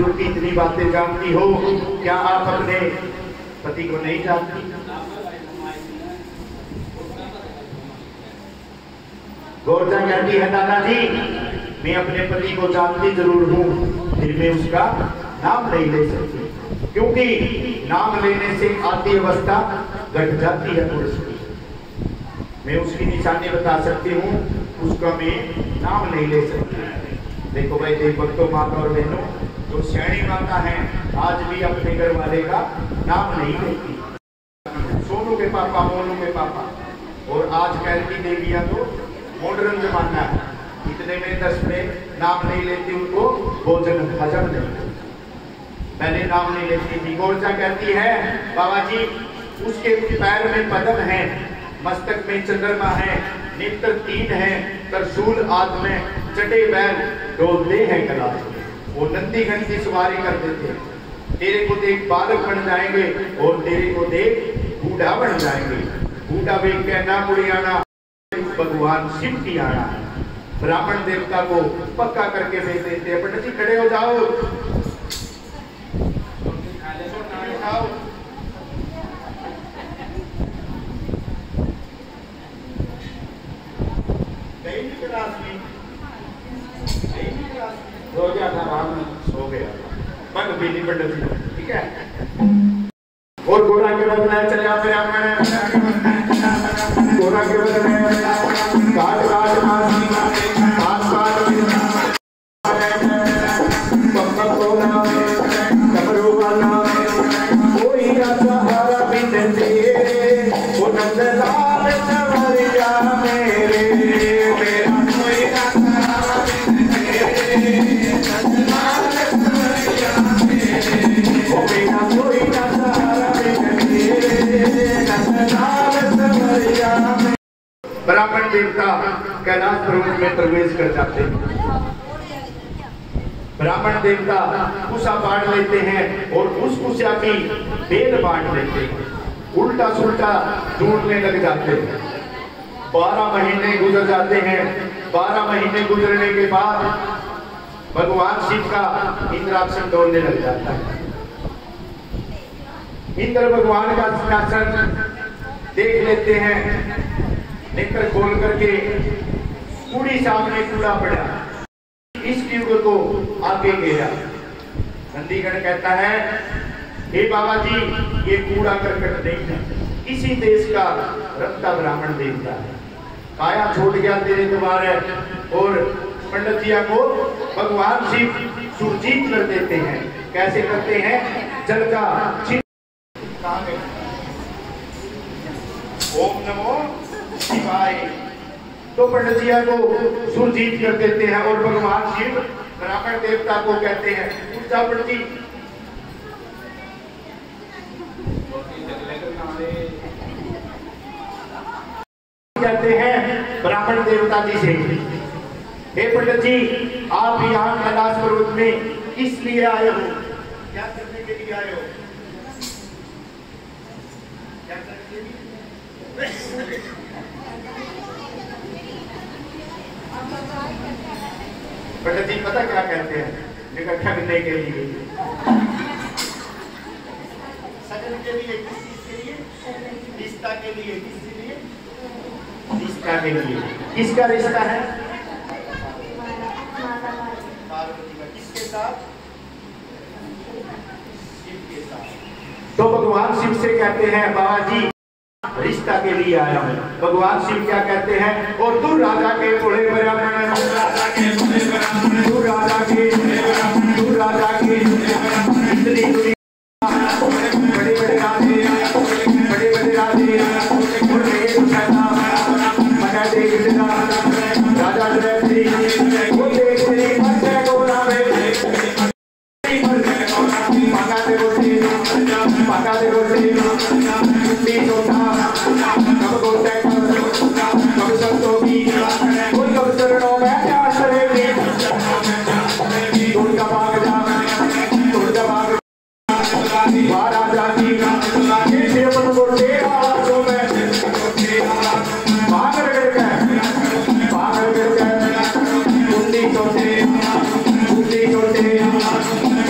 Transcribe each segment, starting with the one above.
ठाकुर की इतनी बातें जानती हो, क्या आप अपने पति को नहीं जानती? गोरजा कहती है दादाजी मैं अपने पति को जानती जरूर हूँ, फिर मैं उसका नाम नहीं ले सकती, क्योंकि नाम लेने से आती अवस्था घट जाती है पुरुष की। मैं उसकी निशानी बता सकती हूँ, उसका मैं नाम नहीं ले सकती। देखो भाई देव भक्तों, माता और बहनों, जो श्रेणी माता है आज भी अपने घर वाले का नाम नहीं लेती। सोनू के पापा, मोनू के पापा, और आजकल की देवियां तो मॉडर्न जमाना है, इतने में 10 में नाम नहीं लेती, उनको भोजन हजम नहीं। पहले नाम नहीं लेती थी। गोरजा कहती है बाबा जी उसके पैर में पद्म है, मस्तक में चंद्रमा है, नेत्र 3 है, त्रिशूल हाथ में, चटे बैल डोलते हैं कलाश में। वो नंदीगण की सवारी करते थे। तेरे को देख बालक बन जाएंगे और तेरे को देख बूढ़ा बन जाएंगे। बूढ़ा भी कहना बुढ़ियाना भगवान शिव की आना है। ब्राह्मण देवता को पक्का करके भेज देते हैं, पंडित जी खड़े हो जाओ, खाओ। सो गया था, आराम में सो गया, मन पीली पंडित जी, ठीक है। और गोरा के बदले चले ब्राह्मण, गोरा के बदले काट काट मासी काट काट पक्का कोना कमरू वाला कोई ना सहारा बिन दे, वो नंदलाल सवरिया मेरे, मेरा कोई ना सहारा बिन दे, नंदलाल सवरिया मेरे, वो मेरा कोई ना सहारा बिन दे, नंदलाल सवरिया मेरे। ब्राह्मण देवता कैलाश पर्वत में प्रवेश कर जाते हैं। ब्राह्मण देवता कुशा बांट लेते हैं और उस कुशा की बेल बांट लेते हैं, उल्टा सुल्टा ढूंढने लग जाते हैं। 12 महीने गुजर जाते हैं। 12 महीने गुजरने के बाद भगवान शिव का इंद्रासन डोलने लग जाता है। इंद्र भगवान का सिंहासन देख लेते हैं, नेत्र खोल करके कूड़ी सामने कूड़ा पड़ा, इस युग को आगे गया। नंदीगण कहता है हे बाबा जी ये कूड़ा करकट नहीं है, किसी देश का रत्ता ब्राह्मण देवता है, काया छोड़ गया तेरे द्वार, और पंडित जिया को भगवान शिव सुरजीत कर देते हैं। कैसे करते हैं? जल का ओम नमो शिवाय, तो पंडित जिया को सुरजीत कर देते हैं और भगवान शिव ब्राह्मण देवता को कहते हैं पूजा पंडित जी, कहते हैं ब्राह्मण देवता जी से हे पंडित जी आप यहाँ कैलाश पर्वत में किस लिए आए हो? क्या करने के लिए आए हो? क्या करने के लिए? पंडित जी पता क्या कहते हैं? इकट्ठा करने के लिए, सजन के लिए, किस चीज के लिए? रिश्ता के लिए। किसके लिए? रिश्ता के लिए। किसका रिश्ता है? पार्वती का। किसके साथ? शिव के साथ। तो भगवान शिव से कहते हैं बाबा जी रिश्ता के लिए आया हूँ। भगवान शिव क्या कहते हैं? और तू राजा के थोड़े ब्राह्मण, तू राजा के तू राजा के इतनी बड़े बड़े राजे, बड़े बड़े राजे, राजा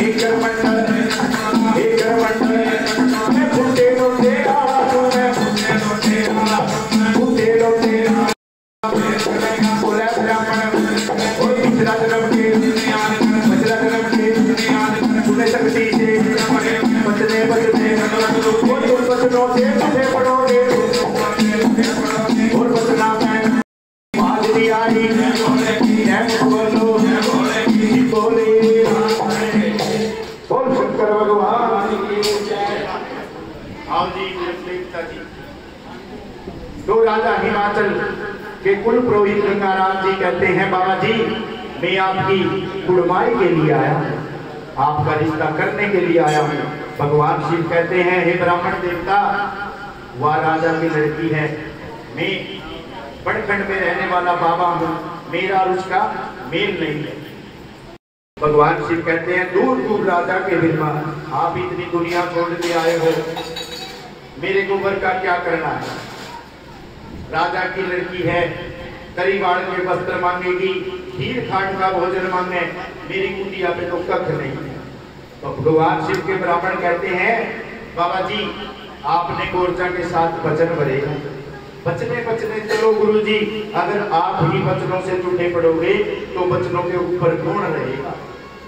एक राजा हिमाचल के कुल पुरोहित गंगाराम जी कहते हैं बाबा जी मैं आपकी कुड़माई के लिए आया हूँ, आपका रिश्ता करने के लिए आया हूँ। भगवान शिव कहते हैं हे ब्राह्मण देवता, वह राजा की लड़की है, मैं बड़खंड में रहने वाला बाबा हूँ, मेरा और उसका मेल नहीं है। भगवान शिव कहते हैं दूर दूर राजा के बिरमा, आप इतनी दुनिया छोड़ के आए हो, मेरे गोबर का क्या करना है। राजा की लड़की है, करीवाड़ के वस्त्र मांगेगी, खीर खाट का भोजन मांगे, मेरी कुटिया पे तो कख नहीं है। तो भगवान शिव के ब्राह्मण कहते हैं बाबा जी आपने गोरचा के साथ वचन भरे, बचने बचने चलो गुरु जी, अगर आप ही वचनों से टूटे पड़ोगे तो वचनों के ऊपर कौन रहेगा।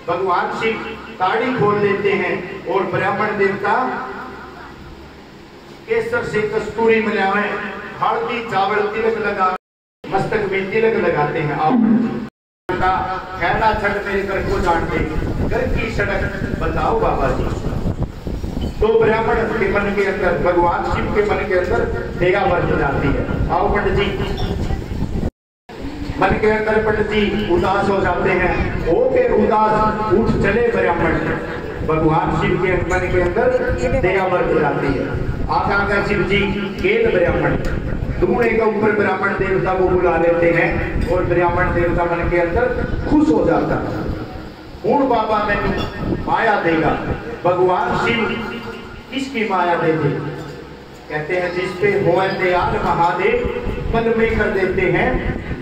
भगवान शिव ताड़ी खोल देते हैं और ब्राह्मण देवता केसर से कस्तूरी मिलावे, हल्दी चावल तिलक लगा, मस्तक में तिलक लगाते हैं। आप कहना छठ मेरे घर को जानते, घर की सड़क बताओ बाबा जी। तो ब्राह्मण के मन के अंदर, भगवान शिव के मन के अंदर दया बरस जाती है। आओ पंडित जी, मन के अंदर पंडित जी उदास हो जाते हैं, ओके उदास उठ चले ब्राह्मण। भगवान शिव के मन के अंदर दया बरस जाती है। आका शिव जी केल ब्राह्मण दूने के ऊपर ब्राह्मण देवता को बुला लेते हैं और ब्राह्मण देवता मन के अंदर खुश हो जाता है। हूं बाबा मैंने माया देगा। भगवान शिव किसकी माया देते? कहते हैं जिस पे हो दयाल महादेव, पल में कर देते हैं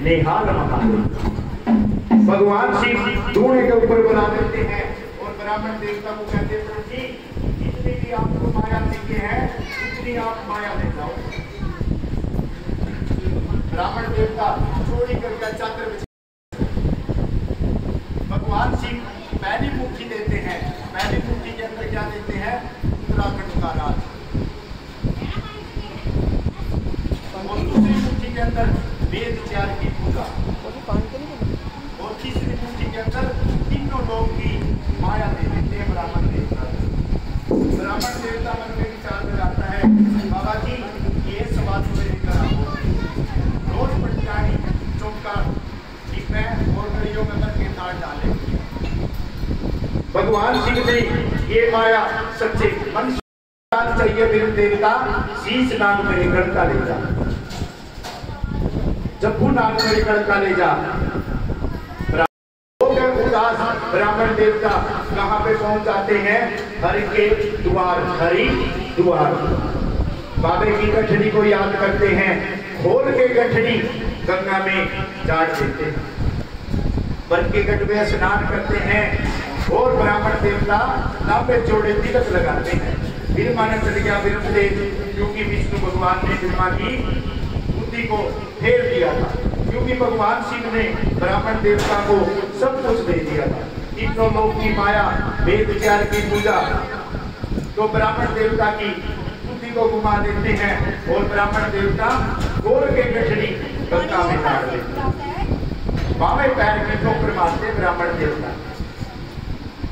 निहाल महादेव। भगवान शिव दूने के ऊपर बुला देते हैं और ब्राह्मण देवता को कहते हैं जी जितनी भी आपको माया चाहिए है उतनी आप माया ले जाओ। ब्राह्मण देवता चोरी करके चादर, भगवान शिव पहली मुट्ठी देते हैं, पहली मुट्ठी के अंदर क्या देते हैं? उत्तराखंड का राज, और दूसरी मुट्ठी के अंदर वेद चार की पूजा, और तीसरी मुट्ठी के अंदर तीनों लोग की माया दे देते हैं ब्राह्मण देवता। ब्राह्मण देवता मन में विचार में आता है बाबा जी ये सवाल मेरे कराओ, रोज पटकानी चौका डिब्बे और गड़ियों में करके दाल डाले। भगवान शिव ने ये माया सच्चे मन चाहिए मेरे देवता, शीश नाग मेरे गढ़ का ले जा, जब्बू नाग मेरे गढ़ का ले जा। उदास ब्राह्मण देवता कहां पे पहुंच जाते हैं? हरि के द्वार, हरि द्वार। बाबे की गठड़ी को याद करते हैं, खोल के गठड़ी गंगा में चाट देते हैं, बन के गढ़ में स्नान करते हैं और ब्राह्मण देवता लंबे चौड़े तिलक लगाते हैं। बिरमा ने चल गया बिरमते, क्योंकि विष्णु भगवान ने बिरमा की बुद्धि को फेर दिया था, क्योंकि भगवान शिव ने ब्राह्मण देवता को सब कुछ दे दिया था। तीनों लोग की माया, वेद चार की पूजा, तो ब्राह्मण देवता की बुद्धि को घुमा देते हैं और ब्राह्मण देवता गोर के गठड़ी गंगा में डाल देते हैं। बावे पैर की ठोकर मारते ब्राह्मण देवता,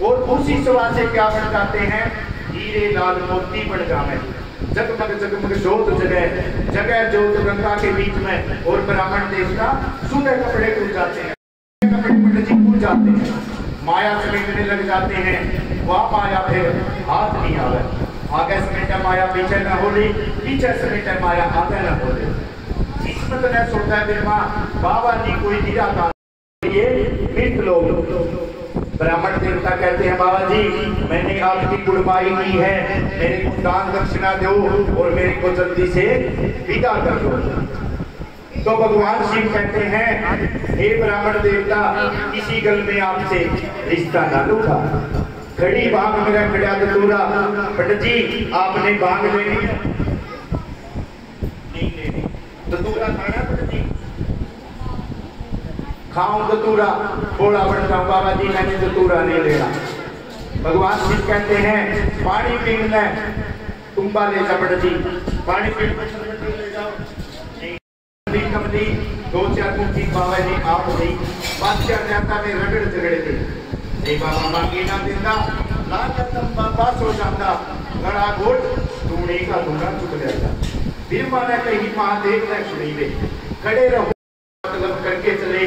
और उसी सवा से क्या बन जाते हैं? हीरे लाल मोती बन जावे, जगमग जगमग जोत जगह जगह जोत गंगा के बीच में, और ब्राह्मण देवता सूखे कपड़े कूद जाते हैं, कपड़े पंडित जी कूद जाते हैं, माया समेटने लग जाते हैं। वह माया फिर हाथ नहीं आवे, आगे समेटा माया पीछे न होली, पीछे समेटा माया आगे न होली। किस्मत ने सोचा बिरमा बाबा जी कोई निराकार ये मित्र लोग। ब्राह्मण देवता कहते हैं बाबा जी मैंने आपकी कुर्बानी की है, मेरे को दान दक्षिणा दो और मेरे को जल्दी से विदा कर दो। तो भगवान शिव कहते हैं हे ब्राह्मण देवता किसी गल में आपसे रिश्ता ना लूटा, खड़ी बाग मेरा खड़ा दतूरा। पंडित जी आपने बाग लेनी है? नहीं लेनी। दतूरा खाना पंडित जी? खाऊं दतूरा, थोड़ा बढ़ता हूं बाबा जी मैंने दतूरा नहीं लेना। भगवान शिव कहते हैं पानी पीना है, तुम्बा ले जा पंडित जी, पानी पीना ले जाओ। कमली दो चार मुट्ठी बाबा जी आप नहीं, बादशाह जाता में रगड़ झगड़े थे, नहीं बाबा मांगी ना देता, ना खत्म बाबा सो जाता, गड़ा घोट धूने का धूना चुक जाता। फिर माने कही महादेव ने सुनी ले खड़े रहो मतलब करके चले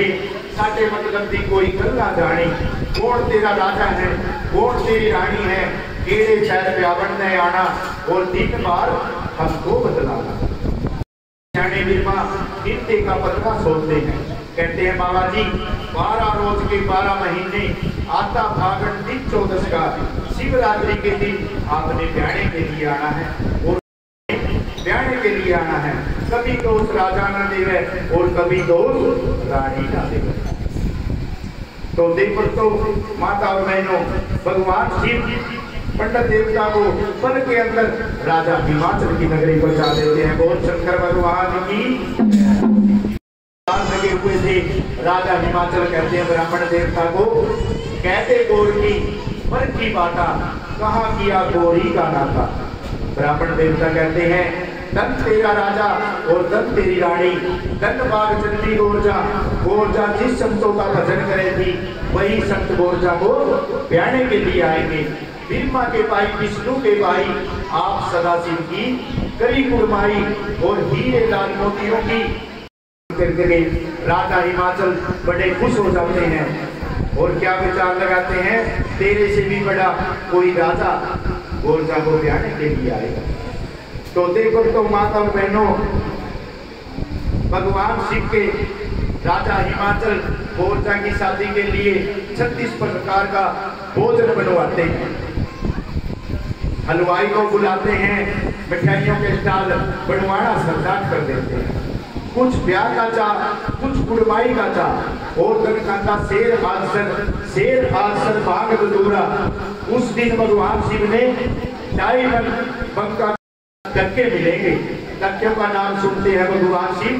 साडे मतलब दी कोई गल ना जानी कौन तेरा राजा है कौन तेरी रानी है केड़े शहर ब्यावन ने आना और 3 बार हमको बतलाना। जाने बिरमा गिनती का पतला सोचते हैं कहते हैं बाबा जी 12 रोज के 12 महीने आता फागुन दिन 14 का शिवरात्रि के दिन आपने ब्याने के लिए आना है और ब्याने के लिए आना है। कभी दोस्त राजा ना देवे और कभी दोस्त रानी ना देवे। तो देखो तो माता और बहनों भगवान शिव पंडित देवता को पल के अंदर राजा हिमाचल की नगरी पहुंचा देते हैं। बहुत शंकर भगवान की लगे हुए थे। राजा हिमाचल कहते हैं ब्राह्मण देवता को कहते गौर की पर की बाता कहाँ किया गौरी का नाता। ब्राह्मण देवता कहते हैं धन तेरा राजा और धन तेरी रानी धन बाग चंडी गोरजा गोरजा जिस संतों का भजन करे थी वही संत गोरजा को ब्याने के लिए आएंगे। ब्रह्मा के भाई विष्णु के भाई आप सदाशिव की करी कुड़माई और हीरे लाल मोतियों की करके राजा हिमाचल बड़े खुश हो जाते हैं और क्या विचार लगाते हैं तेरे से भी बड़ा कोई राजा गोरजा को ब्याने के लिए आएगा। तो देखो तो माता और बहनों भगवान शिव के राजा हिमाचल गोरजा की शादी के लिए 36 प्रकार का भोजन बनवाते हैं। हलवाई को बुलाते हैं मिठाइयों के स्टॉल बनवाना स्टार्ट कर देते हैं। कुछ ब्याह का चा कुछ कुड़माई का चा और कनकांता शेर आसर भाग दूरा। उस दिन भगवान शिव ने 2.5 मन बंका धक्के मिलेंगे। धक्कों का नाम सुनते हैं भगवान शिव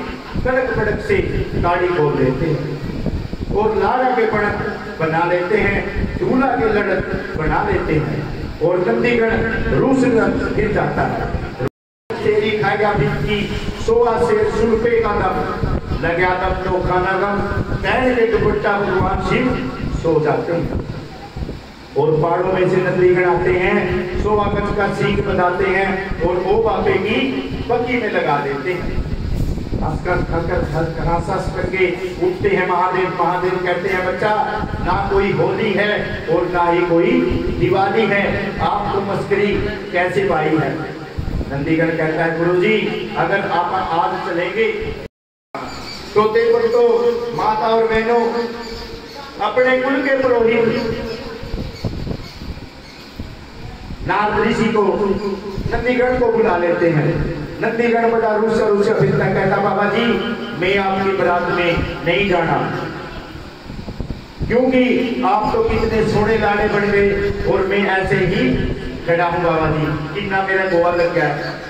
कड़क कड़क से ताड़ी खोल देते हैं और लारा के पड़क बना लेते हैं दूल्हा के लड़क बना लेते हैं और नंदीगण रूस गिर जाता है। तेरी खाएगा बिकी 100 शेर सुल्फे का दम लगा दम तो खाना गम पहन के दुपट्टा भगवान शिव सो जाते हैं और पहाड़ों में से नंदीगण आते हैं 100 गज का सींग बनाते हैं और ओ बापे की पक्की में लगा देते हैं। हंस करके उठते हैं महादेव। महादेव कहते हैं बच्चा ना कोई होली है और ना ही कोई दिवाली है आपको मस्करी कैसे पाई है। नंदीगण कहता है गुरुजी अगर आप आज चलेंगे तो देखो तो माता और बहनों अपने कुल के पुरोहित नारद ऋषि को नंदीगण को बुला लेते हैं। नंदीगण बड़ा रूसा फिरता कहता बाबा जी मैं आपकी बारात में नहीं जाना क्योंकि आप तो कितने सोने लाने बन गए और मैं ऐसे ही खड़ा हूँ बाबा जी कितना मेरा गोवा लग गया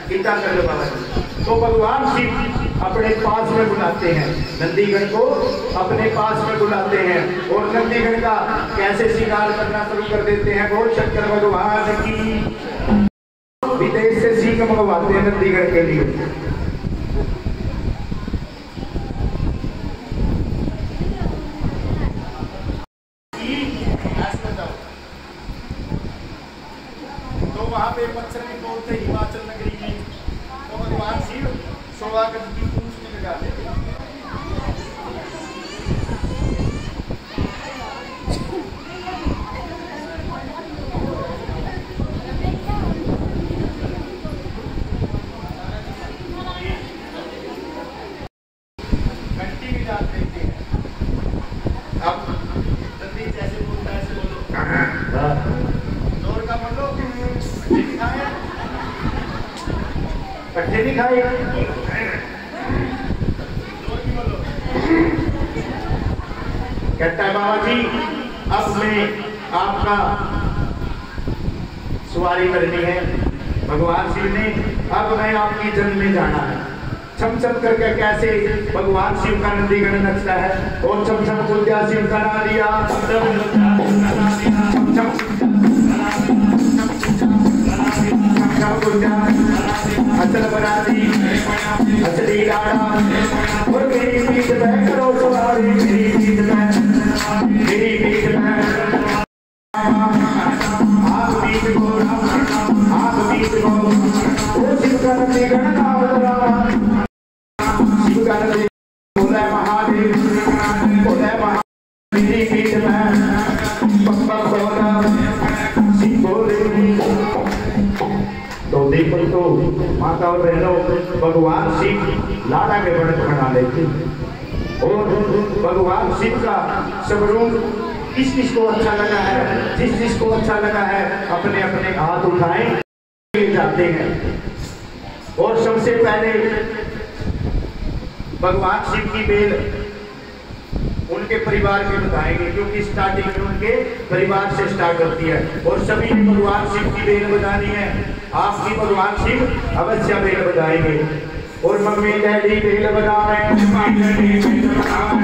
कितना कर लो बाबा जी। तो भगवान शिव अपने पास में बुलाते हैं नंदीगण को अपने पास में बुलाते हैं और नंदीगण का कैसे श्रृंगार करना शुरू कर देते हैं। बोल शंकर भगवान की। विदेश से सीख मंगवाते हैं नंदीगण के लिए। तो वहां पे मच्छर की बोलते हिमाचल नगरी में तो भगवान शिव 100 गज की पूंछ में लगा देते हैं। कट्ठे नहीं खाए कहता है बाबा जी अब मैं आपका सवारी करनी है। भगवान शिव ने अब मैं आपकी जन्म में जाना है। छम छम करके कैसे भगवान शिव का नंदीगण नचता है और छम छम कुंजा शिव का ना दिया अचल बना दी असली लाड़ा और मेरी पीठ पे करो सवारी मेरी पीठ पे आग बीच गोरा आग बीच गो शिव का नंदी गणनाथ रामा शिव का नंदी बोले महादेव बोले महादेव मेरी पीठ में पप्पा बोला शिव बोले। तो देखो तो माता और बहनों भगवान शिव लाड़ा के वर्णन बना लेते और भगवान शिव का स्वरूप किस किस को अच्छा लगा है, जिस जिस को अच्छा लगा है अपने अपने हाथ उठाएं जाते हैं। और सबसे पहले भगवान शिव की बेल उनके परिवार के बताएंगे, क्योंकि स्टार्टिंग में उनके परिवार से स्टार्ट होती है और सभी ने भगवान शिव की बेल बजानी है। आप भी भगवान शिव अवश्य बेल बजाएंगे। और मम्मी डैडी बेल बजावे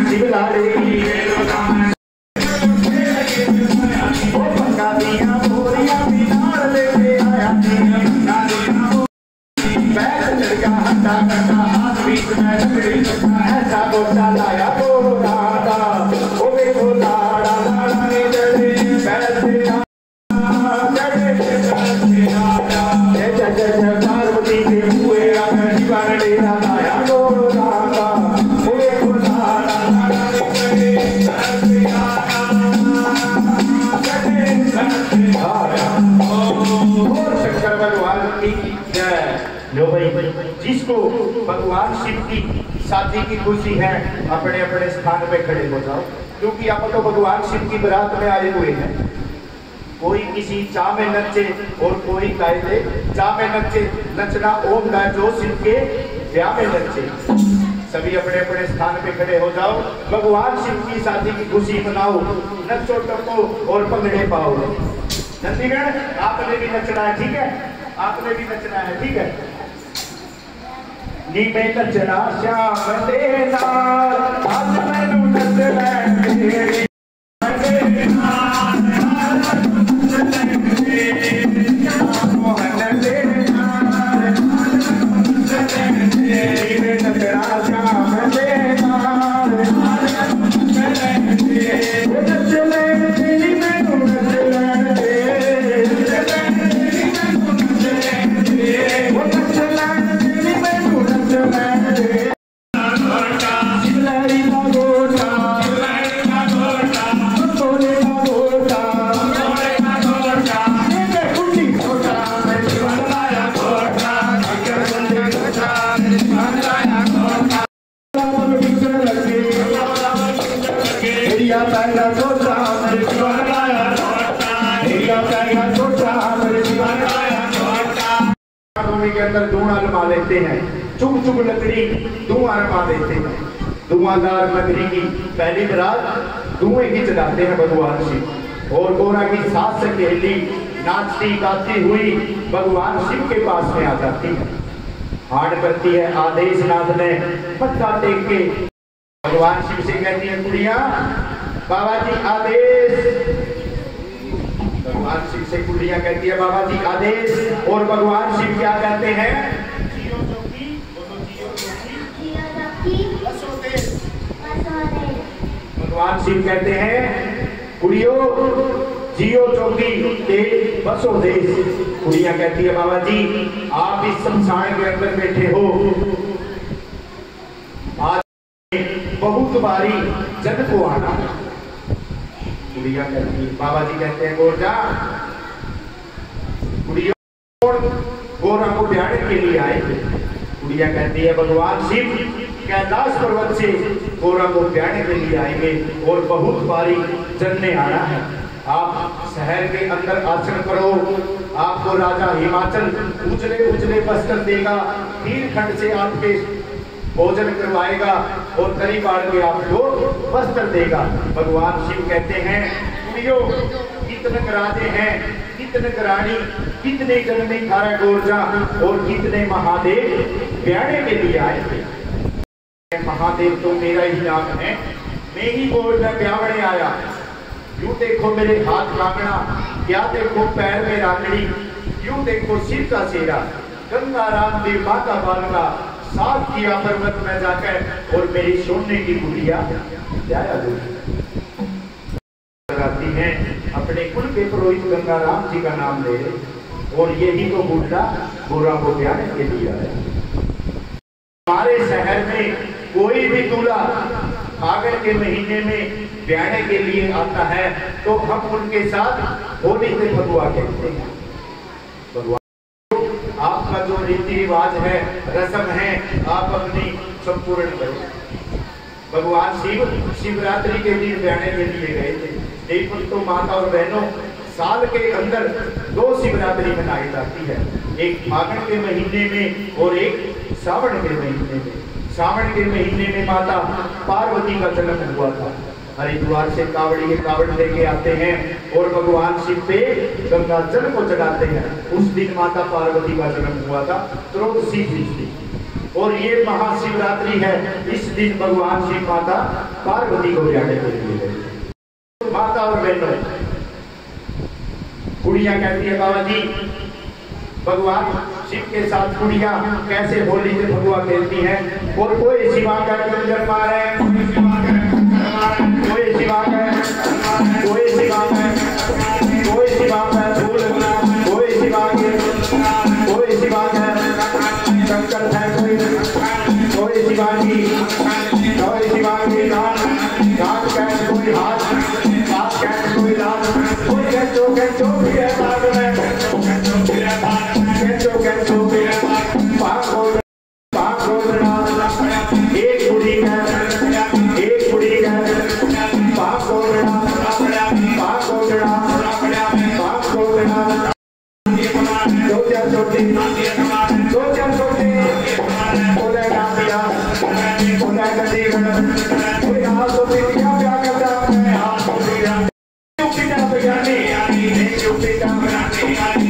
शिव लाड़े की बेल बजावे ओ पंगा दिया बोरिया बिनार लेके आया बैठ लड़का हटा करता हाथ बीच में लकड़ी ऐसा गोटा लाया गोरा ओ देखो लाड़ा लाड़ा ने जड़े बैठ पार्वती के हुए आकर जीवन डेरा लाया गोरा ओ देखो लाड़ा और शंकर भगवान की जय। लो भाई जिसको भगवान शिव की शादी की खुशी है अपने अपने स्थान पे खड़े हो जाओ, क्योंकि आप तो भगवान शिव की बारात में आए हुए हैं। कोई किसी चाह में नचे और कोई कायदे चाह में नचे, नचना ओम का जो शिव के ब्याह में नचे। सभी अपने अपने स्थान पे खड़े हो जाओ, भगवान शिव की शादी की खुशी मनाओ, नचो टपो और पंगड़े पाओ। नंदीगण आपने भी नचना है, ठीक है, आपने भी नचना है, ठीक है। नी में नचना श्याम देना आज मैनू नचना तेरी मोहन देना नी में नचना श्याम देना नचले तेरी मैनू नचना के अंदर धुआं लगा लेते हैं, चुप चुप लकड़ी धुआं लगा देते हैं। धुआंधार लकड़ी की पहली बारात धुएं की चलाते हैं भगवान शिव। और गोरा की सास सहेली नाचती गाती हुई भगवान शिव के पास में आ जाती है, हाड़ करती है। आदेश नाथ ने मत्था टेक के भगवान शिव से कहती है, कुड़िया बाबा जी आदेश। भगवान शिव से कुड़िया कहती है, बाबा जी आदेश। और भगवान शिव क्या कहते हैं, जियो चौकी, बोलो जियो चौकी, बसो देश। भगवान शिव कहते हैं, कुड़ियो जियो चौकी ते बसो देश। कुड़िया कहती है, बाबा जी आप इस शमशान के अंदर बैठे हो, आज बहुत बारी जन को आना है। कुड़िया कहती है, बाबा जी कहते हैं, गोरा कुड़िया गोरा को ब्याह के लिए आए। कुड़िया कहती है, भगवान शिव कैलाश पर्वत से गोरा को ब्याह के लिए आएंगे और बहुत बारी जन्ने आना है। आप शहर के अंदर आसन करो, आपको राजा हिमाचल उजले उजले वस्त्र देगा, नीलखंड से आपके भोजन करवाएगा और करी बाढ़ के आपको वस्त्र देगा। भगवान शिव कहते हैं, कुड़ियों कितने राजे हैं, कितने रानी, कितने जन्मे खारा गोरजा और कितने महादेव ब्याहने के लिए आए थे। महादेव तो मेरा ही नाम है, मैं ही गोरजा ब्याहने आया। यूं देखो मेरे हाथ कांगड़ा, क्या देखो पैर में रांगड़ी, यूं देखो सिर का सेरा, गंगा राम देव माता बालका साथ किया पर्वत में जाकर और मेरी सोने की गुड़िया लगाती हैं। अपने कुल के पुरोहित गंगा कृष्णा राम जी का नाम ले और यही तो बुढ़ा गोरा को ब्याने के लिए आया। हमारे शहर में कोई भी दूल्हा फागुन के महीने में ब्याने के लिए आता है तो हम उनके साथ होली से भगवा कहते हैं। भगवान आपका जो रीति रिवाज है, रस्म है, आप अपनी संपूर्ण करो। भगवान शिव शिवरात्रि के दिन ब्याने के लिए गए थे। लेकिन तो माता और बहनों, साल के अंदर 2 शिवरात्रि मनाई जाती है, एक फागुन के महीने में और एक सावन के महीने में। सावन के महीने में माता पार्वती का जन्म हुआ था। हरिद्वार से कावड़िए कावड़ लेके आते हैं और भगवान शिव पे गंगा जल को चढ़ाते हैं। उस दिन माता पार्वती का जन्म हुआ था, त्रयोदशी तिथि, और ये महाशिवरात्रि है। इस दिन भगवान शिव माता पार्वती को ब्याने के लिए गए। माता और बहनों, कुड़िया कहती है बाबा जी भगवान शिव के साथ कुड़िया कैसे होली से भगवा खेलती है। और कोई शिवा का कंजर मारे, कोई शिवा का, कोई शिवा का, कोई शिवा का, कोई शिवा का फूल, कोई शिवा के, कोई शिवा का शंकर है, कोई शिवाजी, कोई शिवाजी नाथ, नाथ कह कोई हाथ, हाथ कह कोई लाल, कोई कैचो भी है बाग में, कैचो भी है पागल एक बुढ़ी का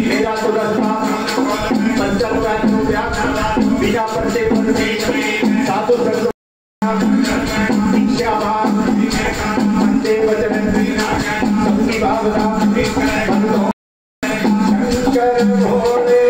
मेरा तो रास्ता बिना पत्ते साधु सबकी भावना शंकर भोले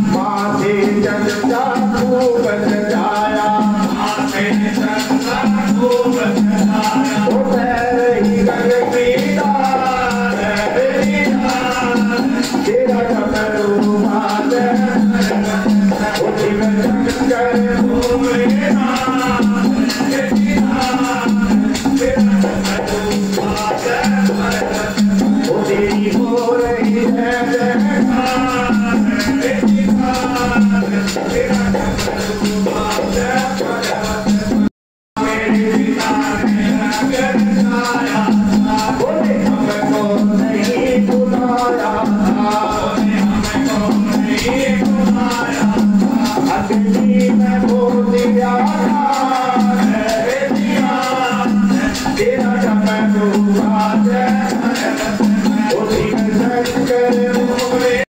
माथे चंदा